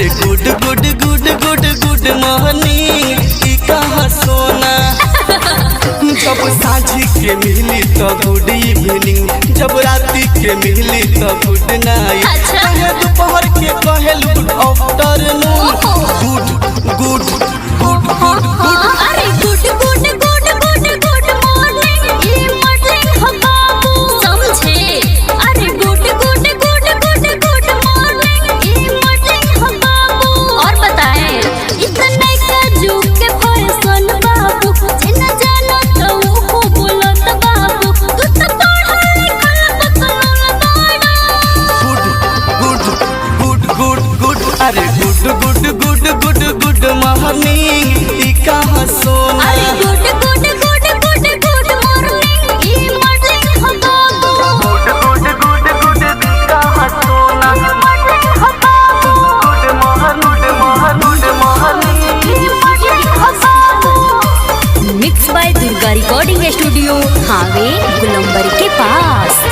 अरे good good good good good morning ई कहाँ सोना। जब सांझी के मिली तो गुड इवनिंग, जब राती के मिली तो गुड नाइट, कहे दोपहर के कहल good afternoon. Good good good good good अरे good good good good good morning ई मॉर्निंग हम बाबू समझे। अरे good good good good good morning ई मॉर्निंग हम बाबू। और बताएं इतना का जुग के फैशन बाबू, जिन्ना जानो तो वो बोलो तो बाबू, तू तो पढ़ा लिखा बकलोल बाड़ा। Good good good good good अरे good good good good good morning ई कहाँ सोना। अरे good good good good good morning ई मॉर्निंग हम बाबू। गुड गुड गुड गुड ई कहाँ सोना। मॉर्निंग हम बाबू। गुड मॉर्निंग ई मॉर्निंग हम बाबू। Mix by Durga recording studio, हावे गुलंबर के पास।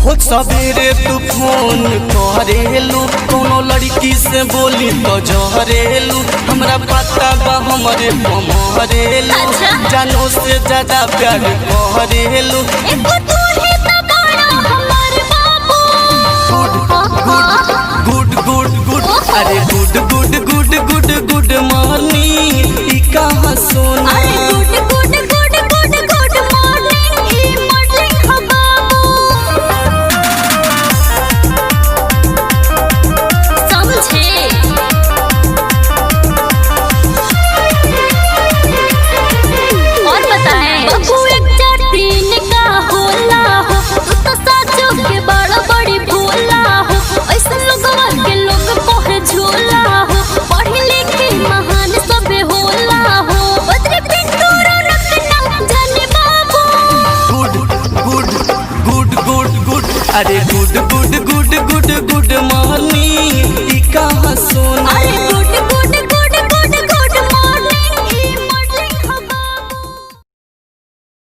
हो सवेरे तू फोन करेलू, कोनो लड़की से बोली तो जहरेलू, हमरा पता बा हमरे मरेलू, जानो से ज्यादा प्यार करेलू। एको तू ही तो बड़ा हमारे बाबू। गुड गुड गुड गुड अरे good good good good good morning ई कहाँ सोना। अरे good good good good good morning ई मॉर्निंग हम बाबू समझे। और बताएं बाबू एक तीन का होला हो, तू तो साचो के बड़ा बड़ी भोला हो। ऐसे लोगवा के लोग पढ़े झोला हो, पढ़े लिखे महान सबे होला हो। बदरे पिंतूरा रखना जाने बाबू। Good good good good good अरे good good good good good morning